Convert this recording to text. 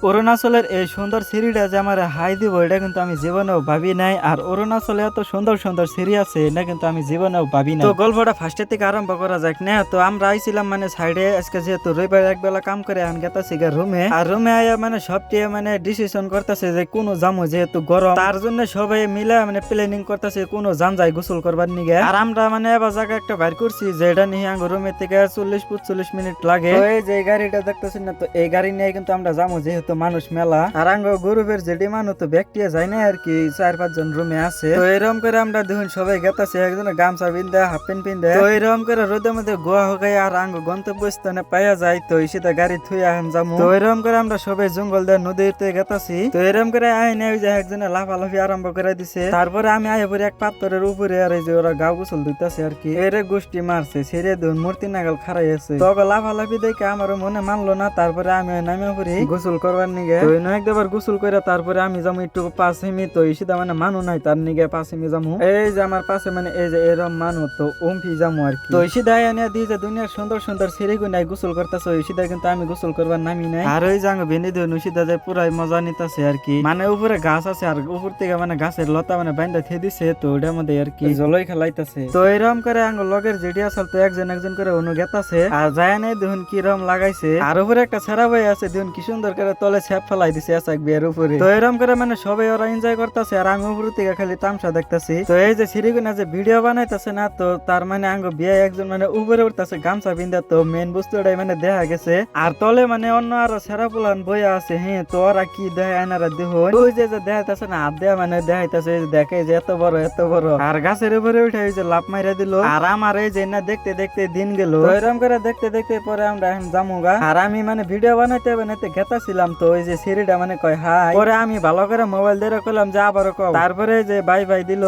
অরুণাচলের এই সুন্দর সিঁড়িটা যে আমার হাই দিব এটা কিন্তু আমি জীবনেও ভাবি নাই। আর অরুণাচলে এত সুন্দর সুন্দর সিঁড়ি আছে এটা কিন্তু আমি জীবনেও ভাবি নাই। তো গল্পটা ফার্স্টের থেকে আরম্ভ করা যাক না। তো আমরা আইছিলাম মানে সাইডে আজকে যেহেতু রবিবার একবেলা কাম করে আন গেতাছি রুমে। আর রুমে আয়া মানে সবটি মানে ডিসিশন করতেছে যে কোনো জামু যেহেতু গরম তার জন্য সবাই মিলে মানে প্ল্যানিং করতেছে কোনো জান যায় গোসল করবার নিগে। আর আমরা মানে এবার জায়গা একটা বাইর করছি যে এটা নিয়ে আঙ্গ রুমের থেকে 40-45 মিনিট লাগে। তো এই যে গাড়িটা দেখতেছি না, তো এই গাড়ি নিয়ে কিন্তু আমরা যাবো যেহেতু মানুষ মেলা। আর আঙ্গ গ্রুপের যেটি মানুষ তো ব্যক্তিয়া যায় না আর কি 4-5 জন রুমে আছে। তো এরকম করে আমরা দেখুন সবাই গেতাছে একজন গামছা পিন্দে হাফ প্যান্ট পিন্দে। তো এরকম করে রোদের মধ্যে গোয়া হয়ে আর আঙ্গ গন্তব্যস্থানে পাইয়া যায়। তো সেটা গাড়ি থুই আন যাবো। তো এরকম করে আমরা সবাই জঙ্গল দিয়ে নদীতে গেতাছি। তো এরকম করে আইনে ওই যে একজনে লাফালাফি আরম্ভ করে দিছে। তারপরে আমি আয় পরে এক পাথরের উপরে আর এই যে ওরা গাও গোসল দিতেছে আর কি। এরে গোষ্ঠী মারছে ছেড়ে দুন মূর্তি নাগাল খারাই আছে। তো লাফালাফি দেখে আমার মনে মানলো না। তারপরে আমি নামে পড়ি গোসল করবার নিগে। তো একবার গোসল করে তারপরে আমি যাবো একটু পাঁচ হিমি। তো সেটা মানে মানু নাই তার নিগে 5 হিমি যাবো। এই যে আমার পাশে মানে এই যে এরম মানু তো ওমফি যাবো আর কি। তো সিধা এনে দিয়ে যে দুনিয়ার সুন্দর সুন্দর সিঁড়ি গুনাই গোসল করতেছে ওই সিধা কিন্তু আমি গোসল করবার নামি নাই। আর ওই জাঙ্গ ভেন্ডি দিয়ে সিধা যায় পুরাই মজা নিতেছে আর কি। মানে উপরে গাছ আছে আর উপর থেকে মানে গাছের লতা মানে বাইন্দা থে দিছে। তো ওটার মধ্যে আর কি জলই খেলাইতেছে। তো এরকম করে আঙ্গ লগের যেটি আসল তো একজন একজন করে অনু গেতাছে আর যায় নাই দেখুন কি রকম লাগাইছে। আর উপরে একটা ছেড়া বই আছে দেখুন কি সুন্দর করে তলে ছ্যাপ ফেলাই দিছে এসাক বিয়ের উপরে। তো এরকম করে মানে সবাই ওরা এনজয় করতেছে আর আমি উপর থেকে খালি তামসা দেখতেছি। তো এই যে সিঁড়িগুনা যে ভিডিও বানাইতেছে না, তো তার মানে আঙ্গ বিয়ে একজন মানে উপরে উঠতেছে গামছা বিন্দা। তো মেন বস্তুটাই মানে দেখা গেছে। আর তলে মানে অন্য আরো সেরা পুলান বইয়া আছে। হ্যাঁ, তো ওরা কি দেয় আনারা দেখুন ওই যে দেখাইতেছে না হাত দেয়া মানে দেখাইতেছে দেখে যে এত বড় এত বড়। আর গাছের উপরে উঠে ওই যে লাভ মাইরা দিল। আর আমার এই যে না দেখতে দেখতে দিন গেল। এরকম করে দেখতে দেখতে পরে আমরা এখন জামুগা। আর আমি মানে ভিডিও বানাইতে বানাইতে গেতাছিলাম। তো ওই যে সিঁড়িটা মানে কয় হাই। পরে আমি ভালো করে মোবাইল দিয়ে করলাম যে আবারও কও। তারপরে যে বাই বাই দিল।